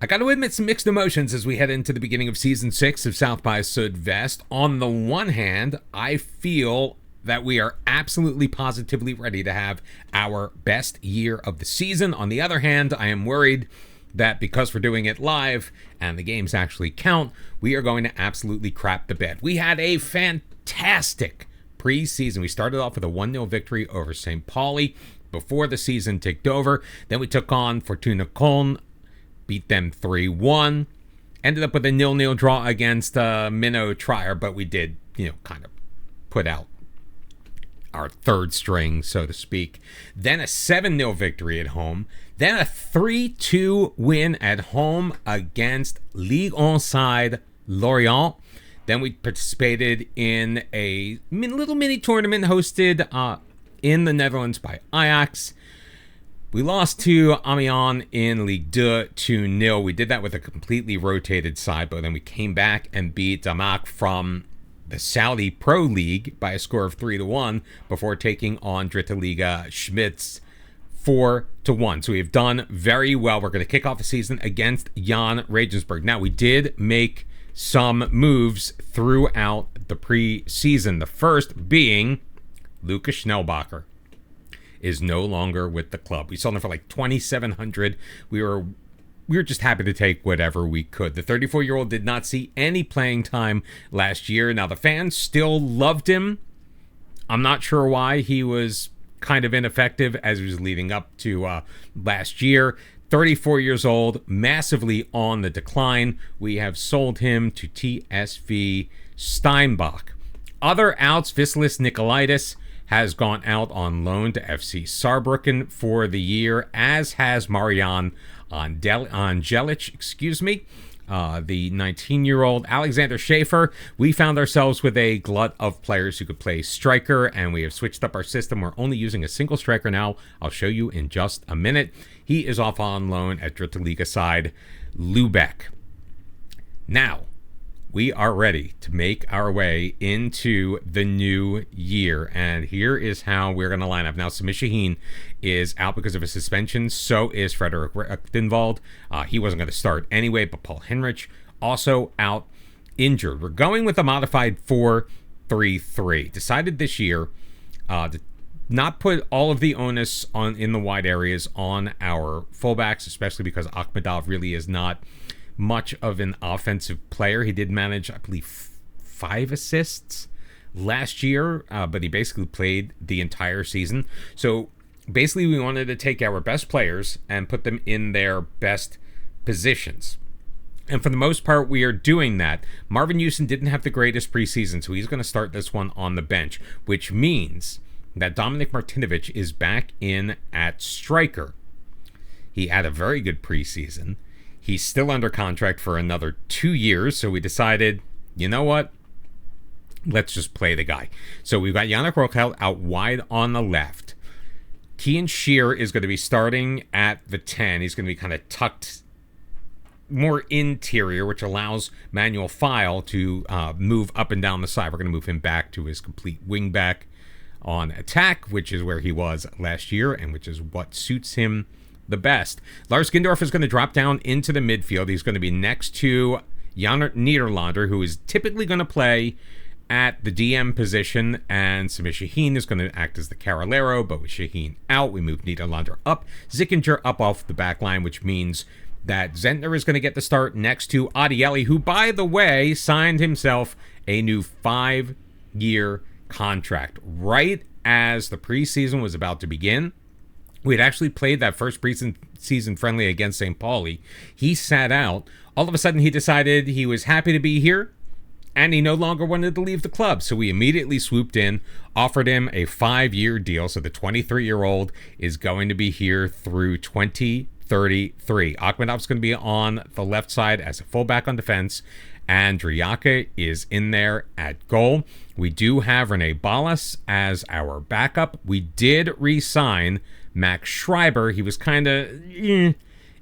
I got to admit some mixed emotions as we head into the beginning of Season 6 of South by Sudvest. On the one hand, I feel that we are absolutely positively ready to have our best year of the season. On the other hand, I am worried that because we're doing it live and the games actually count, we are going to absolutely crap the bed. We had a fantastic preseason. We started off with a 1-0 victory over St. Pauli before the season ticked over. Then we took on Fortuna Köln, beat them 3-1. Ended up with a 0-0 draw against Minnow Trier, but we did, kind of put out our third string, so to speak. Then a 7-0 victory at home. Then a 3-2 win at home against Ligue 1 side Lorient. Then we participated in a little mini tournament hosted in the Netherlands by Ajax. We lost to Amiens in Ligue 2 2-0. We did that with a completely rotated side, but then we came back and beat Damak from the Saudi Pro League by a score of 3-1 before taking on Dritte Liga Schmitz 4-1. So we have done very well. We're going to kick off the season against Jann Regensberg. Now, we did make some moves throughout the preseason. The first being Lucas Schnellbacher is no longer with the club. We sold him for like $2,700. We were just happy to take whatever we could. The 34-year-old did not see any playing time last year. Now, the fans still loved him. I'm not sure why. He was kind of ineffective as he was leading up to last year. 34 years old, massively on the decline. We have sold him to TSV Steinbach. Other outs, Vasilis Nikolaitis has gone out on loan to FC Saarbrücken for the year, as has Marian Angelic, the 19-year-old. Alexander Schaefer, we found ourselves with a glut of players who could play striker, and we have switched up our system. We're only using a single striker now. I'll show you in just a minute. He is off on loan at Dritte Liga side Lübeck. Now, we are ready to make our way into the new year, and here is how we're going to line up. Now, Samir Shaheen is out because of a suspension. So is Frederick Rechtenwald. He wasn't going to start anyway, but Paul Henrich also out injured. We're going with a modified 4-3-3. Decided this year to not put all of the onus in the wide areas on our fullbacks, especially because Akhmedov really is not much of an offensive player. He did manage, I believe, 5 assists last year, but he basically played the entire season. So basically we wanted to take our best players and put them in their best positions. And for the most part, we are doing that. Marvin Houston didn't have the greatest preseason, so he's going to start this one on the bench, which means that Dominik Martinovic is back in at striker. He had a very good preseason. He's still under contract for another 2 years, so we decided, you know what? Let's just play the guy. So we've got Yannick Rochel out wide on the left. Kian Shear is going to be starting at the 10. He's going to be kind of tucked more interior, which allows Manuel File to move up and down the side. We're going to move him back to his complete wing back on attack, which is where he was last year and which is what suits him the best. Lars Gindorf is going to drop down into the midfield. He's going to be next to Jan Niederlander, who is typically going to play at the DM position, and Samir Shaheen is going to act as the Carrilero, but with Shaheen out, we move Niederlander up, Zickinger up off the back line, which means that Zentner is going to get the start next to Adieli, who, by the way, signed himself a new 5-year contract right as the preseason was about to begin. We had actually played that first preseason friendly against St. Pauli. He sat out. All of a sudden, he decided he was happy to be here, and he no longer wanted to leave the club. So we immediately swooped in, offered him a 5-year deal. So the 23-year-old is going to be here through 2033. Akhmedov's going to be on the left side as a fullback on defense, and Driaka is in there at goal. We do have Rene Ballas as our backup. We did re-sign Max Schreiber. He was kind of in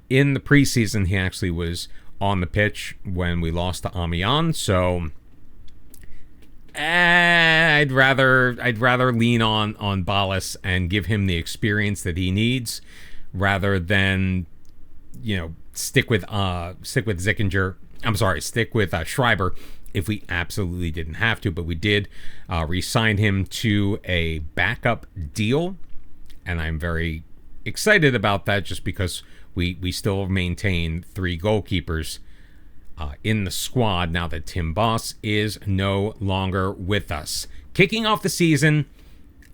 the preseason. He actually was on the pitch when we lost to Amiens, so I'd rather lean on Ballas and give him the experience that he needs rather than stick with Zickinger. I'm sorry, stick with Schreiber if we absolutely didn't have to, but we did re-sign him to a backup deal, and I'm very excited about that just because we still maintain 3 goalkeepers in the squad now that Tim Boss is no longer with us. Kicking off the season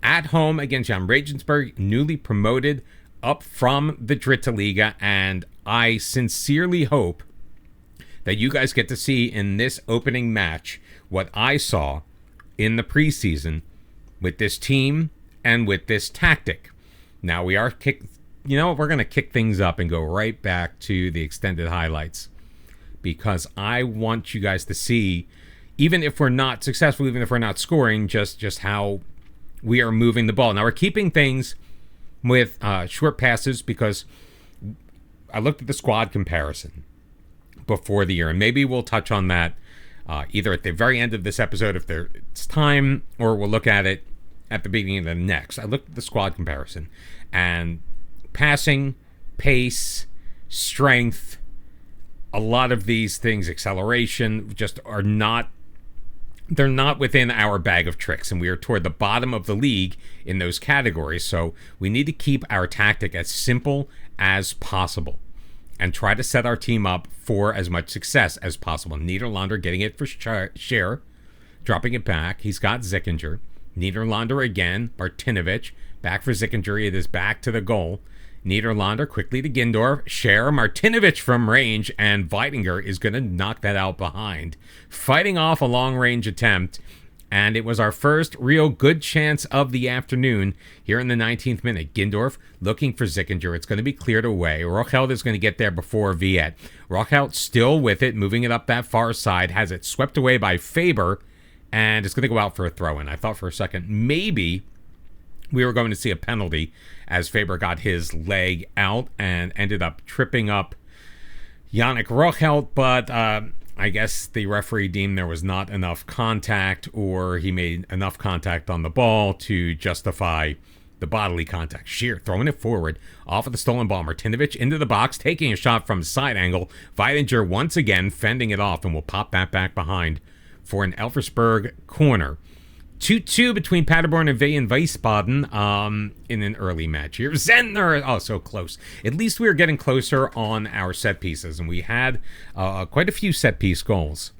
at home against Jann Regensberg, newly promoted up from the Dritte Liga, and I sincerely hope that you guys get to see in this opening match what I saw in the preseason with this team and with this tactic. Now we are we're going to kick things up and go right back to the extended highlights, because I want you guys to see, even if we're not successful, even if we're not scoring, just how we are moving the ball. Now we're keeping things with short passes because I looked at the squad comparison before the year, and maybe we'll touch on that either at the very end of this episode if it's time, or we'll look at it at the beginning of the next. I looked at the squad comparison, and passing, pace, strength, a lot of these things, acceleration, just are not, they're not within our bag of tricks, and we are toward the bottom of the league in those categories. So we need to keep our tactic as simple as possible and try to set our team up for as much success as possible. Niederlander getting it for Scher, dropping it back. He's got Zickinger. Niederlander again. Martinovic. Back for Zickinger. It is back to the goal. Niederlander quickly to Gindorf. Scher, Martinovic from range, and Weidinger is going to knock that out behind. Fighting off a long-range attempt, and it was our first real good chance of the afternoon here in the 19th minute. Gindorf looking for Zickinger. It's going to be cleared away. Rochelt is going to get there before Viet. Rochelt still with it, moving it up that far side, has it swept away by Faber, and it's going to go out for a throw-in. I thought for a second maybe we were going to see a penalty as Faber got his leg out and ended up tripping up Yannick Rochelt, but I guess the referee deemed there was not enough contact, or he made enough contact on the ball to justify the bodily contact. Scher throwing it forward off of the stolen ball. Martinovic into the box, taking a shot from side angle. Weidinger once again fending it off, and will pop that back behind for an Elversberg corner. 2-2 between Paderborn and Wiesbaden in an early match here. Zentner, oh, so close. At least we were getting closer on our set pieces, and we had quite a few set piece goals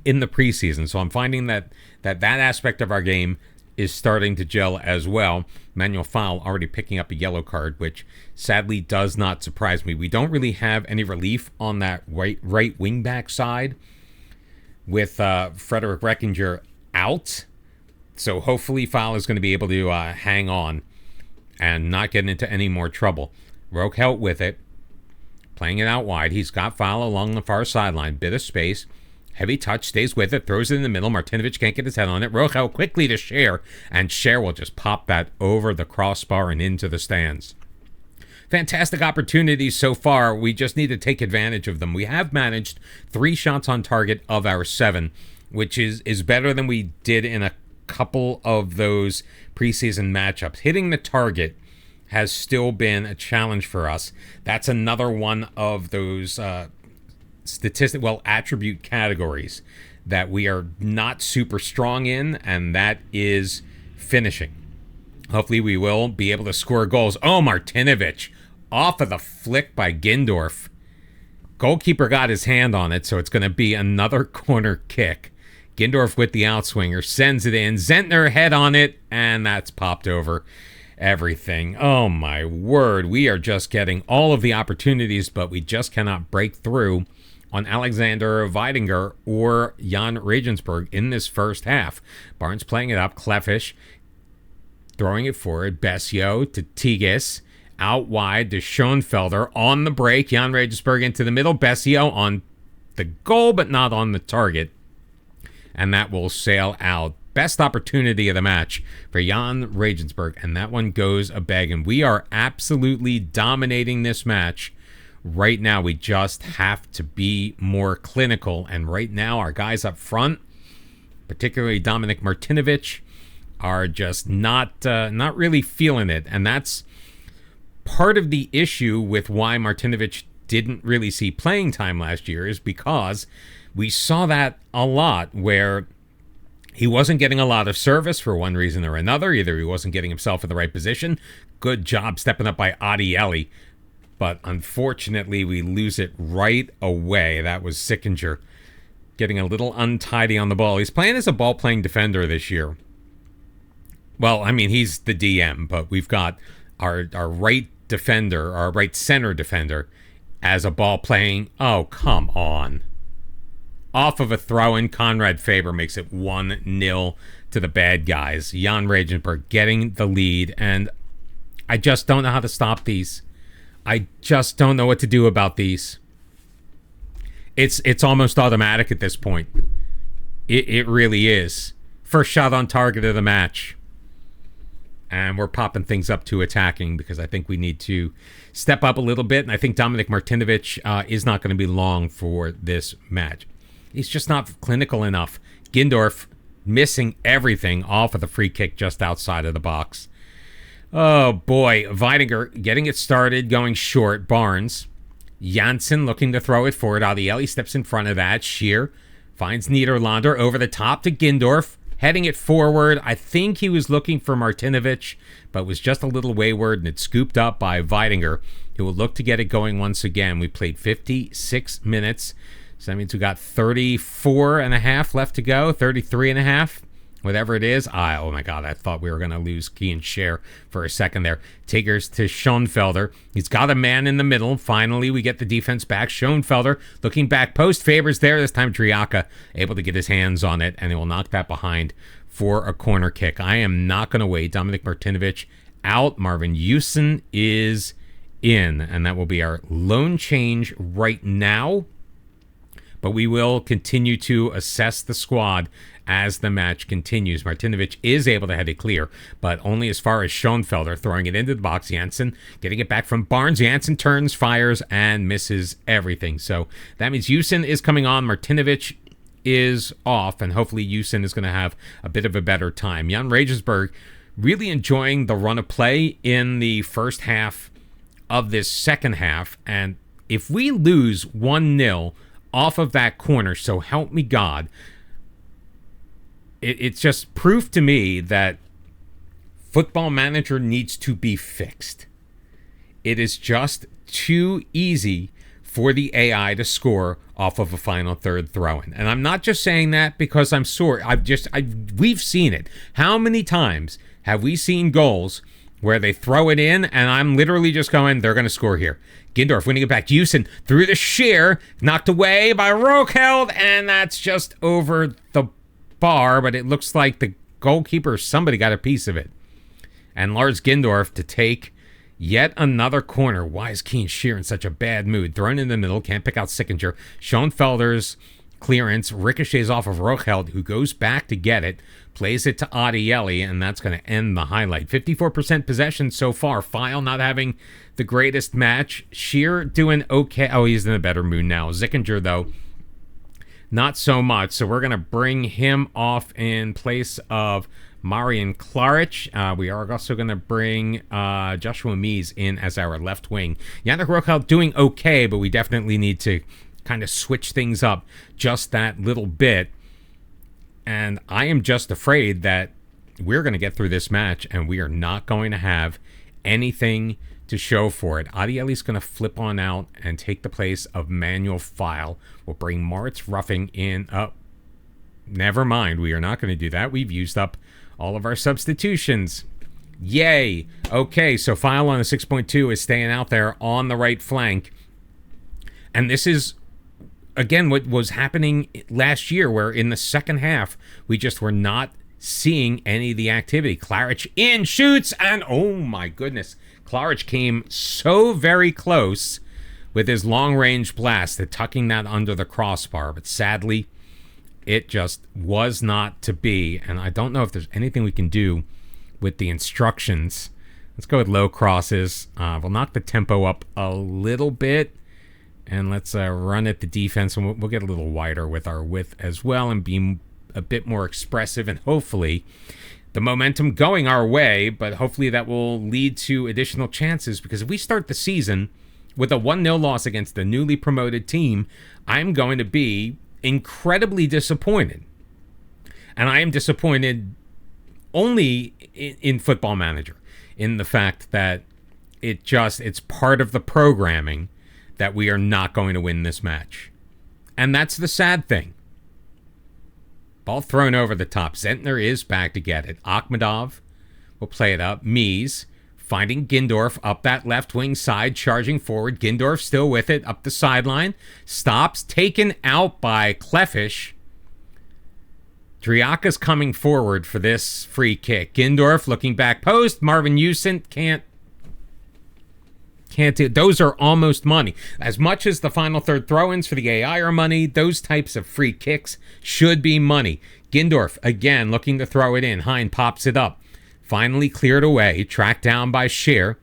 in the preseason. So I'm finding that aspect of our game is starting to gel as well. Manuel Foul already picking up a yellow card, which sadly does not surprise me. We don't really have any relief on that right wing back side with Frederick Reckinger out. So hopefully Foul is going to be able to hang on and not get into any more trouble. Rochelt with it, playing it out wide. He's got Foul along the far sideline. Bit of space. Heavy touch, stays with it, throws it in the middle. Martinovic can't get his head on it. Rochelt quickly to Scher, and Scher will just pop that over the crossbar and into the stands. Fantastic opportunities so far. We just need to take advantage of them. We have managed 3 shots on target of our 7, which is better than we did in a couple of those preseason matchups. Hitting the target has still been a challenge for us. That's another one of those attribute categories that we are not super strong in, and that is finishing. Hopefully we will be able to score goals. Oh, Martinovic off of the flick by Gindorf. Goalkeeper got his hand on it, so it's going to be another corner kick. Gindorf with the outswinger, sends it in. Zentner head on it, and that's popped over everything. Oh my word, we are just getting all of the opportunities, but we just cannot break through on Alexander Weidinger or Jann Regensberg in this first half. Barnes playing it up, Klefisch throwing it forward, Besio to Tigges, out wide to Schoenfelder on the break. Jann Regensberg into the middle, Besio on the goal, but not on the target. And that will sail out. Best opportunity of the match for Jann Regensberg, and that one goes a begging. We are absolutely dominating this match right now. We just have to be more clinical, and right now our guys up front, particularly Dominik Martinovic, are just not really feeling it, and that's part of the issue with why Martinovic didn't really see playing time last year is because we saw that a lot where he wasn't getting a lot of service for one reason or another. Either he wasn't getting himself in the right position. Good job stepping up by Adieli. But unfortunately, we lose it right away. That was Sickinger getting a little untidy on the ball. He's playing as a ball-playing defender this year. Well, I mean, he's the DM, but we've got our right defender, our right center defender, as a ball-playing... Oh, come on. Off of a throw-in, Conrad Faber makes it 1-0 to the bad guys. Jan Regensberg getting the lead, and I just don't know how to stop these. I just don't know what to do about these. It's almost automatic at this point. It really is. First shot on target of the match. And we're popping things up to attacking because I think we need to step up a little bit. And I think Dominik Martinovic is not going to be long for this match. He's just not clinical enough. Gindorf missing everything off of the free kick just outside of the box. Oh, boy. Weidinger getting it started, going short. Barnes. Janssen looking to throw it forward. Adieli steps in front of that. Scheer finds Niederlander over the top to Gindorf. Heading it forward. I think he was looking for Martinovic, but was just a little wayward, and it's scooped up by Weidinger, who will look to get it going once again. We played 56 minutes, so that means we got 34 and a half left to go, 33 and a half. Whatever it is. Oh my God, I thought we were going to lose Key and Share for a second there. Tigers to Schoenfelder. He's got a man in the middle. Finally, we get the defense back. Schoenfelder looking back post. Favors there. This time, Driaka able to get his hands on it, and he will knock that behind for a corner kick. I am not going to wait. Dominik Martinovic out. Marvin Houston is in, and that will be our lone change right now. But we will continue to assess the squad as the match continues. Martinovic is able to head it clear, but only as far as Schoenfelder, throwing it into the box. Janssen getting it back from Barnes. Janssen turns, fires, and misses everything. So that means Houston is coming on. Martinovic is off, and hopefully Houston is going to have a bit of a better time. Jan Regensberg really enjoying the run of play in the first half of this second half, and if we lose 1-0 off of that corner, so help me God, it's just proof to me that Football Manager needs to be fixed. It is just too easy for the AI to score off of a final third throw-in. And I'm not just saying that because I'm sore. We've seen it. How many times have we seen goals where they throw it in and I'm literally just going, they're going to score here. Gindorf winning it back to Houston through the sheer, knocked away by Rocheld, and that's just over the bar, but it looks like the goalkeeper, somebody got a piece of it. And Lars Gindorf to take yet another corner. Why is Keen Shear in such a bad mood? Thrown in the middle, can't pick out Sickinger. Schoenfelder's clearance ricochets off of Rocheld, who goes back to get it, plays it to Adieli, and that's going to end the highlight. 54% possession so far. File not having the greatest match. Shear doing okay. Oh, he's in a better mood now. Sickinger, though, not so much. So we're going to bring him off in place of Marian Klaric. We are also going to bring Joshua Mies in as our left wing. Yannick Rochel doing okay, but we definitely need to kind of switch things up just that little bit. And I am just afraid that we're going to get through this match and we are not going to have anything to show for it. Adieli's going to flip on out and take the place of Manuel File. We'll bring Moritz Ruffing in. Oh, never mind. We are not going to do that. We've used up all of our substitutions. Yay. Okay, so File on a 6.2 is staying out there on the right flank. And this is, again, what was happening last year, where in the second half, we just were not seeing any of the activity. Klaric in, shoots, and oh my goodness. Klaric came so very close with his long-range blast to tucking that under the crossbar, but sadly, it just was not to be, and I don't know if there's anything we can do with the instructions. Let's go with low crosses. We'll knock the tempo up a little bit, and let's run at the defense, and we'll get a little wider with our width as well and be a bit more expressive, and hopefully the momentum going our way, but hopefully that will lead to additional chances, because if we start the season with a 1-0 loss against the newly promoted team, I'm going to be incredibly disappointed. And I am disappointed only in Football Manager, in the fact that it's part of the programming that we are not going to win this match. And that's the sad thing. Ball thrown over the top. Zentner is back to get it. Akhmedov will play it up. Mies finding Gindorf up that left wing side, charging forward. Gindorf still with it, up the sideline. Stops, taken out by Klefish. Driaka's coming forward for this free kick. Gindorf looking back post. Marvin Usent can't do. Those are almost money. As much as the final third throw-ins for the AI are money, those types of free kicks should be money. Gindorf, again, looking to throw it in. Hein pops it up. Finally cleared away. Tracked down by Scheer.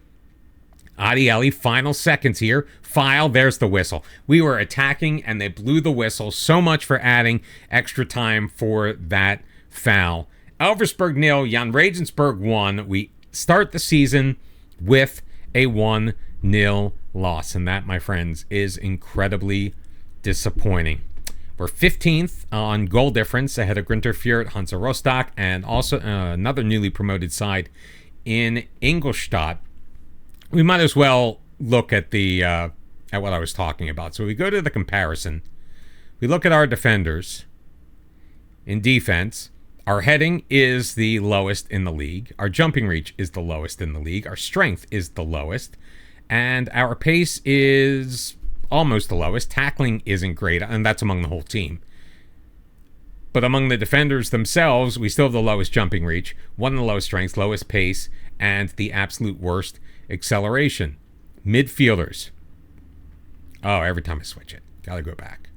Adieli, final seconds here. File, there's the whistle. We were attacking, and they blew the whistle. So much for adding extra time for that foul. ELVERSBERG 0, Jann Regensberg 1. We start the season with a 1-0 loss, and that, my friends, is incredibly disappointing. We're 15th on goal difference ahead of Grinter Fürth, Hansa Rostock, and also another newly promoted side in Ingolstadt. We might as well look at the at what I was talking about. So we go to the comparison. We look at our defenders in defense. Our heading is the lowest in the league. Our jumping reach is the lowest in the league. Our strength is the lowest. And our pace is almost the lowest. Tackling isn't great, and that's among the whole team. But among the defenders themselves, we still have the lowest jumping reach, one of the lowest strengths, lowest pace, and the absolute worst acceleration. Midfielders. Oh, every time I switch it. Gotta go back.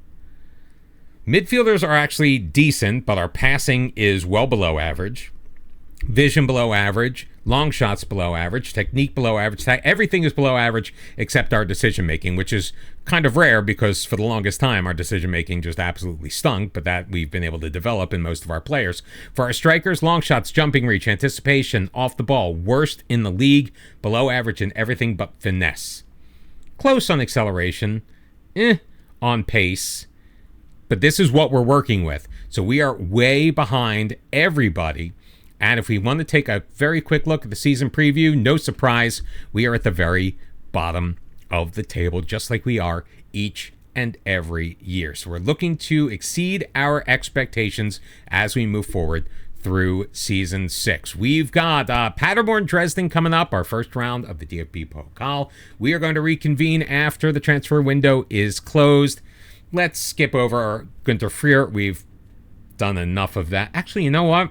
Midfielders are actually decent, but our passing is well below average. Vision below average. Long shots below average. Technique below average. Everything is below average except our decision making, which is kind of rare because for the longest time our decision making just absolutely stunk, but that we've been able to develop in most of our players. For our strikers, long shots, jumping reach, anticipation, off the ball, worst in the league, below average in everything but finesse. Close on acceleration, on pace, but this is what we're working with. So we are way behind everybody. And if we want to take a very quick look at the season preview, no surprise, we are at the very bottom of the table, just like we are each and every year. So we're looking to exceed our expectations as we move forward through season 6. We've got Paderborn Dresden coming up, our first round of the DFB Pokal. We are going to reconvene after the transfer window is closed. Let's skip over Grinter Fürth. We've done enough of that. Actually, you know what?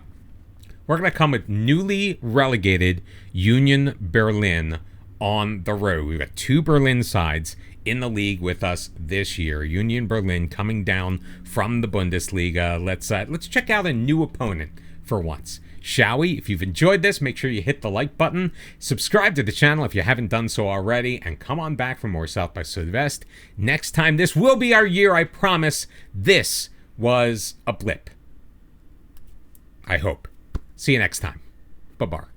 We're going to come with newly relegated Union Berlin on the road. We've got 2 Berlin sides in the league with us this year. Union Berlin coming down from the Bundesliga. Let's check out a new opponent for once, shall we? If you've enjoyed this, make sure you hit the like button. Subscribe to the channel if you haven't done so already. And come on back for more South by Southwest. Next time, this will be our year, I promise. This was a blip. I hope. See you next time. Bye-bye.